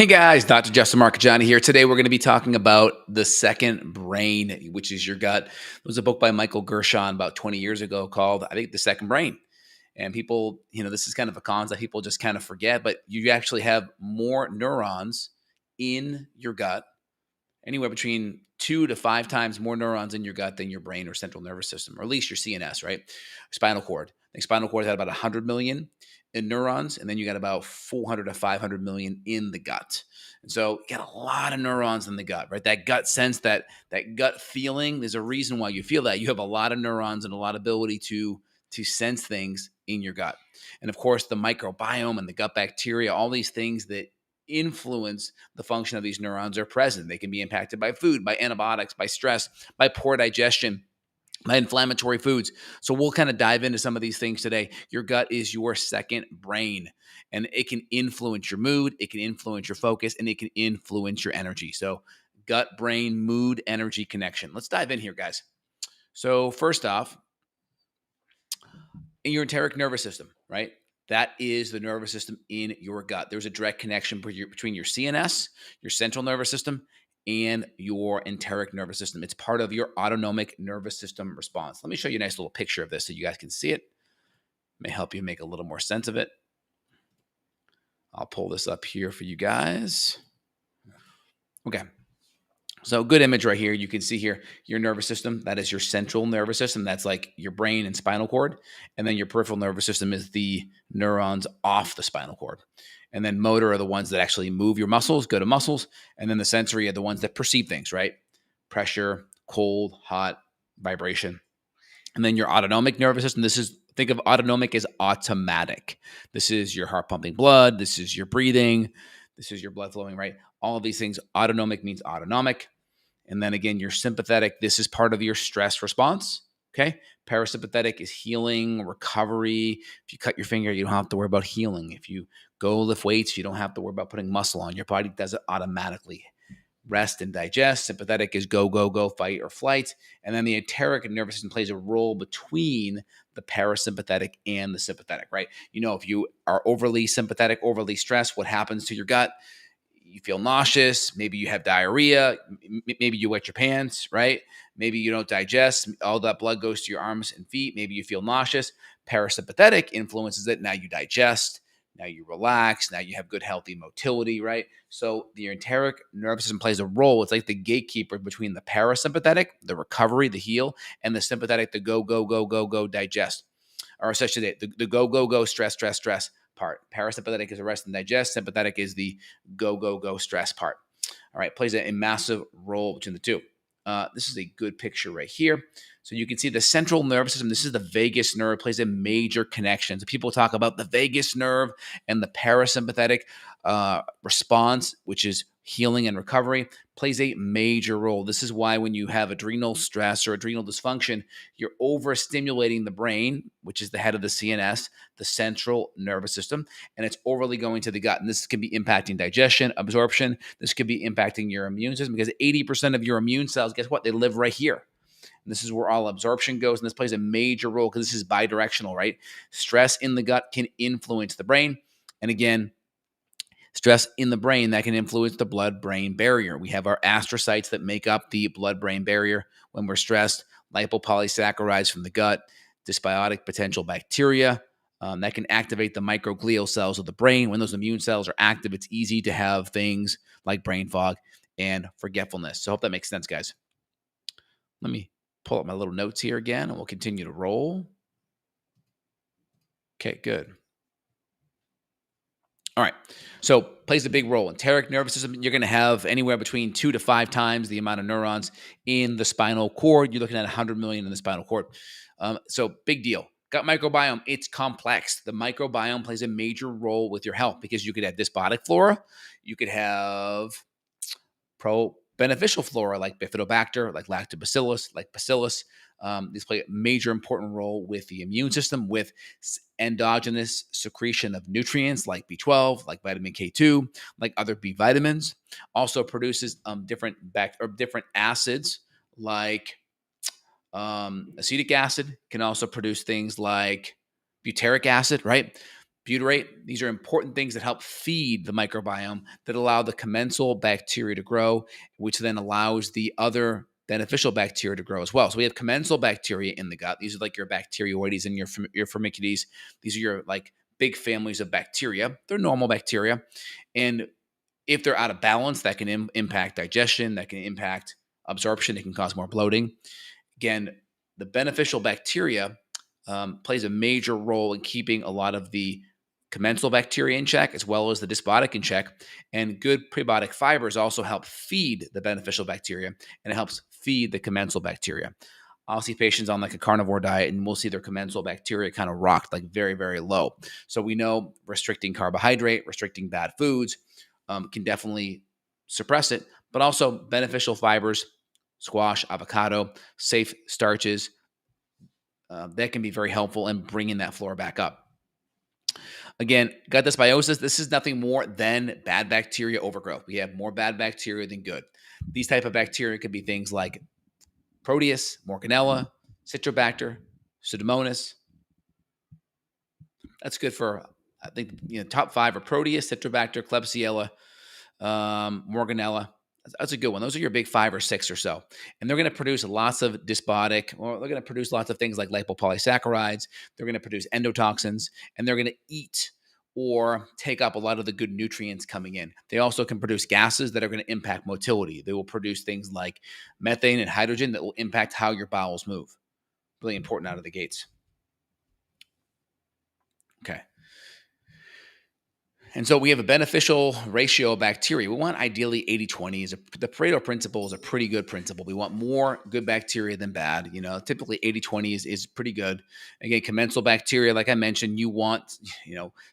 Hey guys, Dr. Justin Marcagiani here. Today we're going to be talking about the second brain, which is your gut. There was a book by Michael Gershon about 20 years ago called, I think, The Second Brain. And people, this is kind of a concept people just kind of forget, but you actually have more neurons in your gut, anywhere between 2 to 5 times more neurons in your gut than your brain or central nervous system, or at least your CNS, right? Spinal cord. The spinal cord had about 100 million in neurons, and then you got about 400 to 500 million in the gut. And so you got a lot of neurons in the gut, right? That gut sense, that gut feeling, there's a reason why you feel that. You have a lot of neurons and a lot of ability to sense things in your gut. And of course, the microbiome and the gut bacteria, all these things that influence the function of these neurons are present. They can be impacted by food, by antibiotics, by stress, by poor digestion, by inflammatory foods. So we'll kind of dive into some of these things today. Your gut is your second brain, and it can influence your mood, it can influence your focus, and it can influence your energy. So gut, brain, mood, energy connection. Let's dive in here, guys. So first off, in your enteric nervous system, right? That is the nervous system in your gut. There's a direct connection between your CNS, your central nervous system, and your enteric nervous system. It's part of your autonomic nervous system response. Let me show you a nice little picture of this so you guys can see it. May help you make a little more sense of it. I'll pull this up here for you guys. Okay. So good image right here. You can see here your nervous system. That is your central nervous system. That's like your brain and spinal cord. And then your peripheral nervous system is the neurons off the spinal cord. And then motor are the ones that actually move your muscles, go to muscles. And then the sensory are the ones that perceive things, right? Pressure, cold, hot, vibration. And then your autonomic nervous system. Think of autonomic as automatic. This is your heart pumping blood. This is your breathing. This is your blood flowing, right? All of these things. Autonomic means autonomic. And then again, your sympathetic, this is part of your stress response. Okay. Parasympathetic is healing, recovery. If you cut your finger, you don't have to worry about healing. If you go lift weights, you don't have to worry about putting muscle on. Your body does it automatically. Rest and digest. Sympathetic is go, go, go, fight or flight. And then the enteric nervous system plays a role between the parasympathetic and the sympathetic, right? If you are overly sympathetic, overly stressed, what happens to your gut? You feel nauseous. Maybe you have diarrhea. Maybe you wet your pants, right? Maybe you don't digest. All that blood goes to your arms and feet. Maybe you feel nauseous. Parasympathetic influences it. Now you digest. Now you relax. Now you have good, healthy motility, right? So the enteric nervous system plays a role. It's like the gatekeeper between the parasympathetic, the recovery, the heal, and the sympathetic, the go, go, go, go, go, digest. Or essentially the go, go, go, stress, stress, stress part. Parasympathetic is the rest and digest. Sympathetic is the go, go, go, stress part. All right, plays a massive role between the two. This is a good picture right here. So you can see the central nervous system. This is the vagus nerve, plays a major connection. So people talk about the vagus nerve and the parasympathetic response, which is healing and recovery, plays a major role. This is why when you have adrenal stress or adrenal dysfunction, you're overstimulating the brain, which is the head of the CNS, the central nervous system, and it's overly going to the gut. And this can be impacting digestion, absorption. This could be impacting your immune system because 80% of your immune cells, guess what? They live right here. And this is where all absorption goes. And this plays a major role because this is bidirectional, right? Stress in the gut can influence the brain. And again, stress in the brain that can influence the blood-brain barrier. We have our astrocytes that make up the blood-brain barrier when we're stressed, lipopolysaccharides from the gut, dysbiotic potential bacteria that can activate the microglial cells of the brain. When those immune cells are active, it's easy to have things like brain fog and forgetfulness. So I hope that makes sense, guys. Let me pull up my little notes here again, and we'll continue to roll. Okay, good. All right. So plays a big role. Enteric nervous system, you're going to have anywhere between 2 to 5 times the amount of neurons in the spinal cord. You're looking at 100 million in the spinal cord. So big deal. Gut microbiome, it's complex. The microbiome plays a major role with your health because you could have dysbiotic flora. You could have beneficial flora like bifidobacter, like lactobacillus, like bacillus. These play a major important role with the immune system, with endogenous secretion of nutrients like B12, like vitamin K2, like other B vitamins. Also produces different acids like acetic acid. Can also produce things like butyric acid, right? butyrate. These are important things that help feed the microbiome that allow the commensal bacteria to grow, which then allows the other beneficial bacteria to grow as well. So we have commensal bacteria in the gut. These are like your bacteroides and your firmicutes. These are your like big families of bacteria. They're normal bacteria. And if they're out of balance, that can impact digestion, that can impact absorption, it can cause more bloating. Again, the beneficial bacteria plays a major role in keeping a lot of the commensal bacteria in check, as well as the dysbiotic in check. And good prebiotic fibers also help feed the beneficial bacteria, and it helps feed the commensal bacteria. I'll see patients on like a carnivore diet, and we'll see their commensal bacteria kind of rocked, like very, very low. So we know restricting carbohydrate, restricting bad foods can definitely suppress it, but also beneficial fibers, squash, avocado, safe starches, that can be very helpful in bringing that flora back up. Again, gut dysbiosis, this is nothing more than bad bacteria overgrowth. We have more bad bacteria than good. These type of bacteria could be things like Proteus, Morganella, Citrobacter, Pseudomonas. That's good for, I think, top 5 are Proteus, Citrobacter, Klebsiella, Morganella. That's a good one. Those are your big 5 or 6 or so. And they're going to produce lots of dysbiotic, or they're going to produce lots of things like lipopolysaccharides. They're going to produce endotoxins, and they're going to eat or take up a lot of the good nutrients coming in. They also can produce gases that are going to impact motility. They will produce things like methane and hydrogen that will impact how your bowels move. Really important out of the gates. Okay. And so we have a beneficial ratio of bacteria. We want ideally 80-20. The Pareto principle is a pretty good principle. We want more good bacteria than bad. Typically 80-20 is pretty good. Again, commensal bacteria, like I mentioned, you want,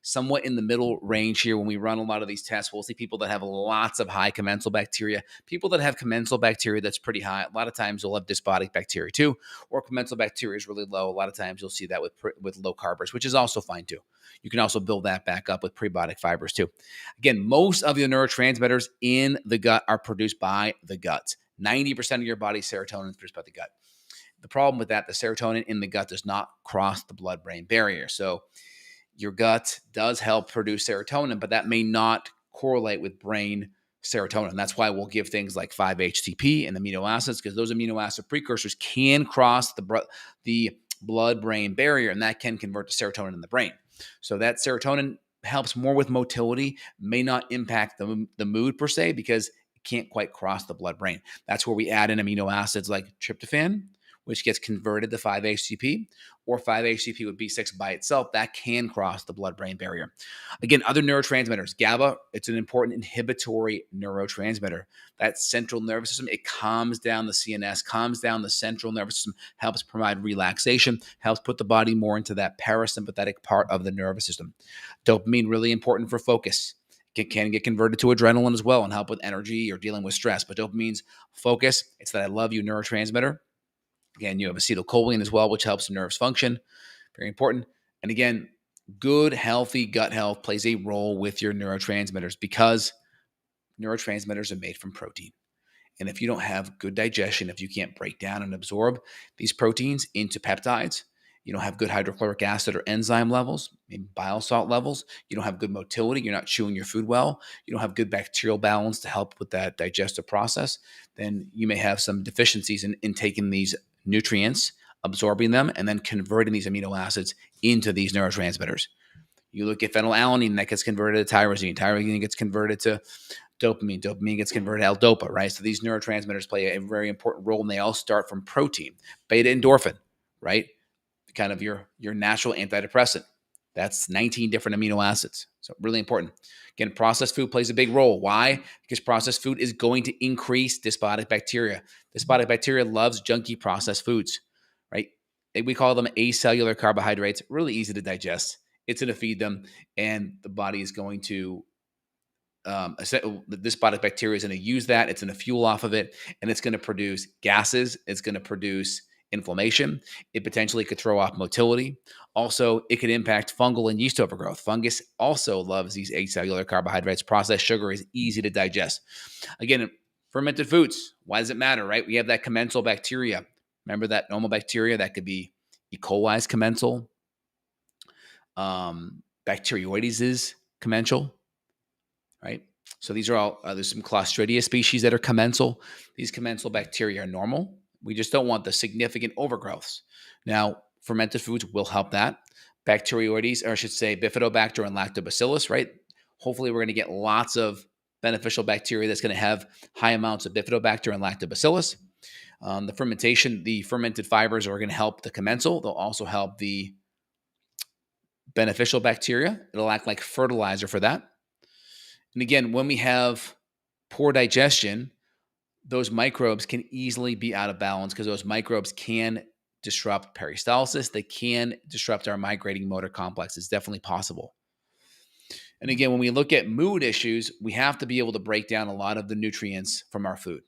somewhat in the middle range here. When we run a lot of these tests, we'll see people that have lots of high commensal bacteria. People that have commensal bacteria that's pretty high, a lot of times you'll have dysbiotic bacteria too, or commensal bacteria is really low. A lot of times you'll see that with low carbers, which is also fine too. You can also build that back up with prebiotic fibers too. Again, most of the neurotransmitters in the gut are produced by the gut. 90% of your body's serotonin is produced by the gut. The problem with that, the serotonin in the gut does not cross the blood-brain barrier. So your gut does help produce serotonin, but that may not correlate with brain serotonin. That's why we'll give things like 5-HTP and amino acids, because those amino acid precursors can cross the blood-brain barrier, and that can convert to serotonin in the brain. So that serotonin helps more with motility, may not impact the mood per se, because it can't quite cross the blood-brain. That's where we add in amino acids like tryptophan, which gets converted to 5-HTP, or 5-HTP with B6 by itself. That can cross the blood-brain barrier. Again, other neurotransmitters, GABA, it's an important inhibitory neurotransmitter. That central nervous system, it calms down the CNS, calms down the central nervous system, helps provide relaxation, helps put the body more into that parasympathetic part of the nervous system. Dopamine, really important for focus. It can get converted to adrenaline as well and help with energy or dealing with stress. But dopamine's focus, it's that I love you neurotransmitter. Again, you have acetylcholine as well, which helps nerves function. Very important. And again, good, healthy gut health plays a role with your neurotransmitters, because neurotransmitters are made from protein. And if you don't have good digestion, if you can't break down and absorb these proteins into peptides, you don't have good hydrochloric acid or enzyme levels, maybe bile salt levels, you don't have good motility, you're not chewing your food well, you don't have good bacterial balance to help with that digestive process, then you may have some deficiencies in taking these nutrients, absorbing them, and then converting these amino acids into these neurotransmitters. You look at phenylalanine, that gets converted to tyrosine. Tyrosine gets converted to dopamine. Dopamine gets converted to L-DOPA, right? So these neurotransmitters play a very important role, and they all start from protein. Beta endorphin, right? Kind of your natural antidepressant. That's 19 different amino acids. So really important. Again, processed food plays a big role. Why? Because processed food is going to increase dysbiotic bacteria. Dysbiotic bacteria loves junky processed foods, right? We call them acellular carbohydrates. Really easy to digest. It's going to feed them, and the body is going to this dysbiotic bacteria is going to use that. It's going to fuel off of it, and it's going to produce gases. It's going to produce inflammation. It potentially could throw off motility. Also, it could impact fungal and yeast overgrowth. Fungus also loves these acellular carbohydrates. Processed sugar is easy to digest. Again, fermented foods. Why does it matter, right? We have that commensal bacteria. Remember that normal bacteria? That could be E. coli's commensal. Bacteroides is commensal, right? So these are all, there's some Clostridia species that are commensal. These commensal bacteria are normal. We just don't want the significant overgrowths. Now, fermented foods will help that. Bacteroides, or I should say Bifidobacter and Lactobacillus, right? Hopefully we're going to get lots of beneficial bacteria that's going to have high amounts of Bifidobacter and Lactobacillus. The fermented fibers are going to help the commensal. They'll also help the beneficial bacteria. It'll act like fertilizer for that. And again, when we have poor digestion, those microbes can easily be out of balance because those microbes can disrupt peristalsis. They can disrupt our migrating motor complex. It's definitely possible. And again, when we look at mood issues, we have to be able to break down a lot of the nutrients from our food.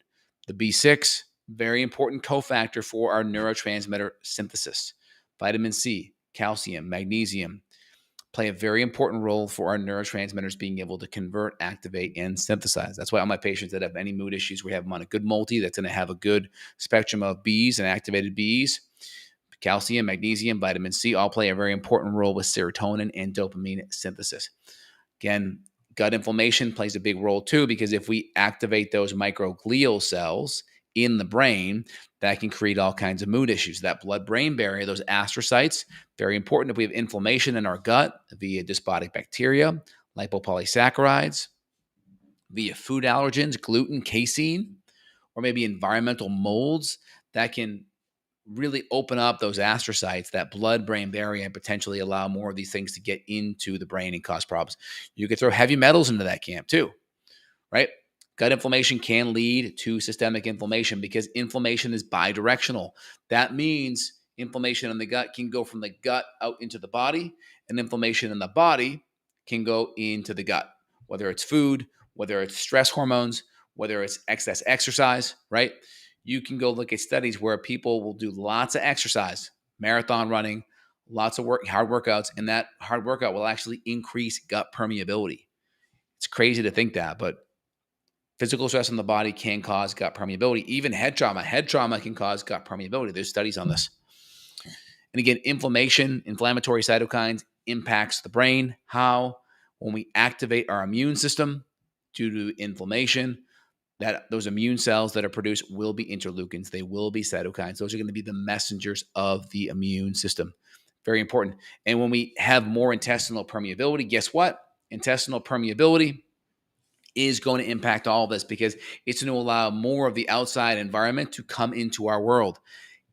The B6, very important cofactor for our neurotransmitter synthesis. Vitamin C, calcium, magnesium play a very important role for our neurotransmitters being able to convert, activate, and synthesize. That's why all my patients that have any mood issues, we have them on a good multi that's going to have a good spectrum of Bs and activated Bs. Calcium, magnesium, vitamin C all play a very important role with serotonin and dopamine synthesis. Again, gut inflammation plays a big role too, because if we activate those microglial cells in the brain, that can create all kinds of mood issues. That blood-brain barrier, those astrocytes, very important if we have inflammation in our gut via dysbiotic bacteria, lipopolysaccharides, via food allergens, gluten, casein, or maybe environmental molds that can really open up those astrocytes, that blood-brain barrier, and potentially allow more of these things to get into the brain and cause problems. You could throw heavy metals into that camp too, right? Gut inflammation can lead to systemic inflammation because inflammation is bidirectional. That means inflammation in the gut can go from the gut out into the body, and inflammation in the body can go into the gut, whether it's food, whether it's stress hormones, whether it's excess exercise, right? You can go look at studies where people will do lots of exercise, marathon running, lots of work, hard workouts, and that hard workout will actually increase gut permeability. It's crazy to think that, but physical stress on the body can cause gut permeability. Even head trauma. Head trauma can cause gut permeability. There's studies on this. And again, inflammatory cytokines impacts the brain. How? When we activate our immune system due to inflammation, that those immune cells that are produced will be interleukins. They will be cytokines. Those are going to be the messengers of the immune system. Very important. And when we have more intestinal permeability, guess what? Intestinal permeability is going to impact all of this because it's going to allow more of the outside environment to come into our world.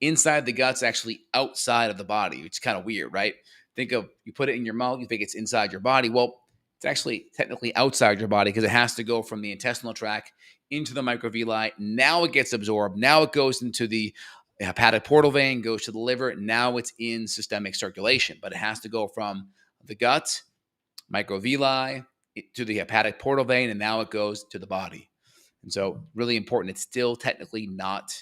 Inside the gut's actually outside of the body, which is kind of weird, right? Think of, you put it in your mouth, you think it's inside your body. Well, it's actually technically outside your body because it has to go from the intestinal tract into the microvilli. Now it gets absorbed. Now it goes into the hepatic portal vein, goes to the liver. Now it's in systemic circulation, but it has to go from the gut, microvilli, to the hepatic portal vein, and now it goes to the body. And so really important. It's still technically not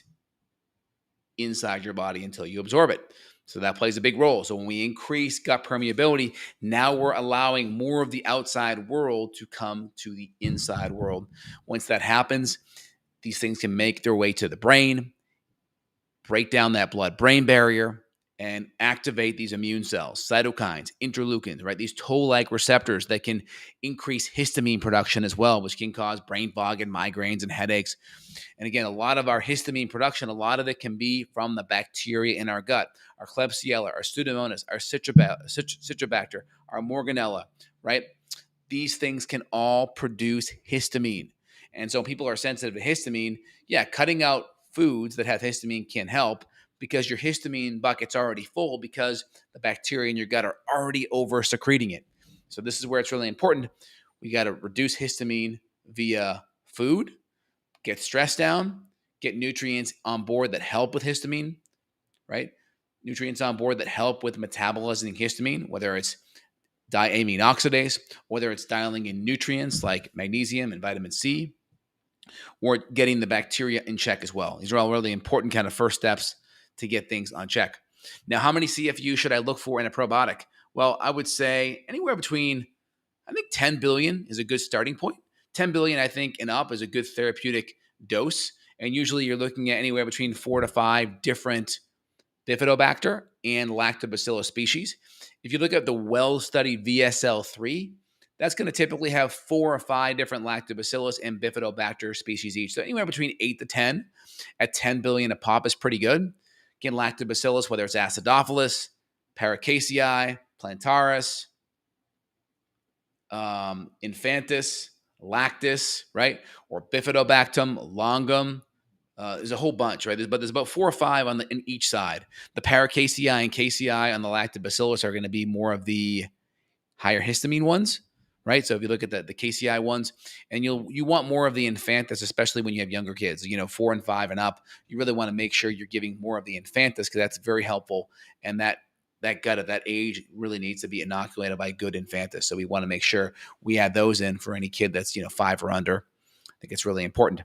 inside your body until you absorb it. So that plays a big role. So when we increase gut permeability, now we're allowing more of the outside world to come to the inside world. Once that happens, these things can make their way to the brain, break down that blood-brain barrier, and activate these immune cells, cytokines, interleukins, right? These toll-like receptors that can increase histamine production as well, which can cause brain fog and migraines and headaches. And again, a lot of our histamine production, a lot of it can be from the bacteria in our gut, our Klebsiella, our Pseudomonas, our Citrobacter, our Morganella, right? These things can all produce histamine. And so people are sensitive to histamine. Yeah, cutting out foods that have histamine can help, because your histamine bucket's already full because the bacteria in your gut are already over secreting it. So this is where it's really important. We got to reduce histamine via food, get stress down, get nutrients on board that help with histamine, right? Nutrients on board that help with metabolizing histamine, whether it's diamine oxidase, whether it's dialing in nutrients like magnesium and vitamin C, or getting the bacteria in check as well. These are all really important kind of first steps to get things on check. Now, how many CFU should I look for in a probiotic? Well, I would say anywhere between, I think 10 billion is a good starting point. 10 billion, I think, and up is a good therapeutic dose. And usually you're looking at anywhere between 4 to 5 different Bifidobacter and Lactobacillus species. If you look at the well-studied VSL3, that's going to typically have 4 or 5 different Lactobacillus and Bifidobacter species each. So anywhere between 8 to 10 at 10 billion a pop is pretty good. Again, Lactobacillus, whether it's Acidophilus, Paracasei, Plantaris, Infantis, Lactis, right? Or Bifidobactum, Longum. There's a whole bunch, right? There's about 4 or 5 in each side. The Paracasei and Casei on the Lactobacillus are going to be more of the higher histamine ones, right? So if you look at the KCI ones, and you want more of the Infantis, especially when you have younger kids, 4 and 5 and up, you really want to make sure you're giving more of the Infantis because that's very helpful. And that gut at that age really needs to be inoculated by good Infantis. So we want to make sure we add those in for any kid that's 5 or under. I think it's really important.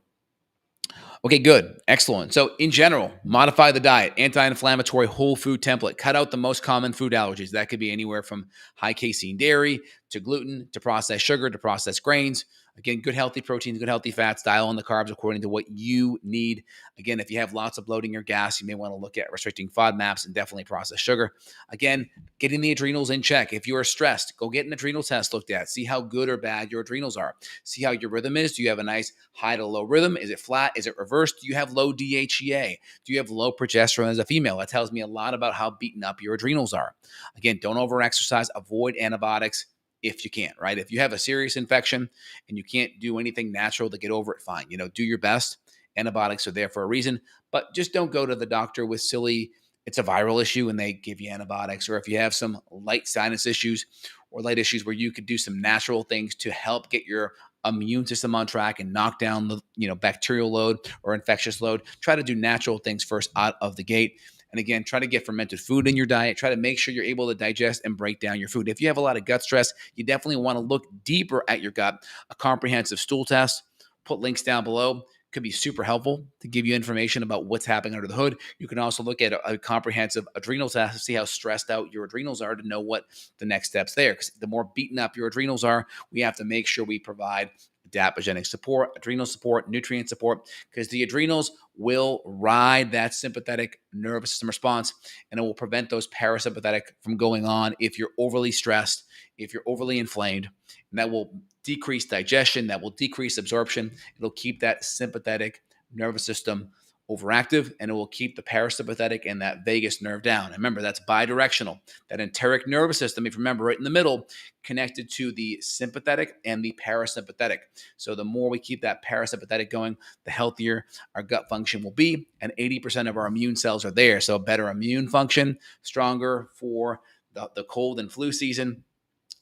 Okay, good. Excellent. So in general, modify the diet, anti-inflammatory whole food template. Cut out the most common food allergies. That could be anywhere from high casein dairy to gluten to processed sugar to processed grains. Again, good healthy proteins, good healthy fats, dial on the carbs according to what you need. Again, if you have lots of bloating or gas, you may want to look at restricting FODMAPs and definitely processed sugar. Again, getting the adrenals in check. If you are stressed, go get an adrenal test looked at. See how good or bad your adrenals are. See how your rhythm is. Do you have a nice high to low rhythm? Is it flat? Is it reversed? Do you have low DHEA? Do you have low progesterone as a female? That tells me a lot about how beaten up your adrenals are. Again, don't overexercise. Avoid antibiotics if you can, right? If you have a serious infection and you can't do anything natural to get over it, fine. Do your best. Antibiotics are there for a reason, but just don't go to the doctor with silly, it's a viral issue and they give you antibiotics. Or if you have some light sinus issues or light issues where you could do some natural things to help get your immune system on track and knock down the bacterial load or infectious load, try to do natural things first out of the gate. And again, try to get fermented food in your diet. Try to make sure you're able to digest and break down your food. If you have a lot of gut stress, you definitely want to look deeper at your gut. A comprehensive stool test, put links down below, could be super helpful to give you information about what's happening under the hood. You can also look at a comprehensive adrenal test to see how stressed out your adrenals are to know what the next steps there. Because the more beaten up your adrenals are, we have to make sure we provide adaptogenic support, adrenal support, nutrient support, because the adrenals will ride that sympathetic nervous system response and it will prevent those parasympathetic from going on if you're overly stressed, if you're overly inflamed, and that will decrease digestion, that will decrease absorption. It'll keep that sympathetic nervous system overactive, and it will keep the parasympathetic and that vagus nerve down. And remember, that's bidirectional. That enteric nervous system, if you remember, right in the middle, connected to the sympathetic and the parasympathetic. So the more we keep that parasympathetic going, the healthier our gut function will be. And 80% of our immune cells are there. So better immune function, stronger for the cold and flu season,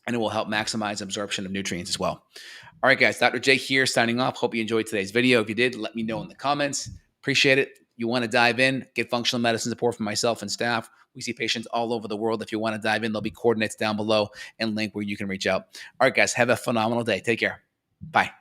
and it will help maximize absorption of nutrients as well. All right, guys, Dr. J here signing off. Hope you enjoyed today's video. If you did, let me know in the comments. Appreciate it. You want to dive in, get functional medicine support from myself and staff. We see patients all over the world. If you want to dive in, there'll be coordinates down below and link where you can reach out. All right, guys, have a phenomenal day. Take care. Bye.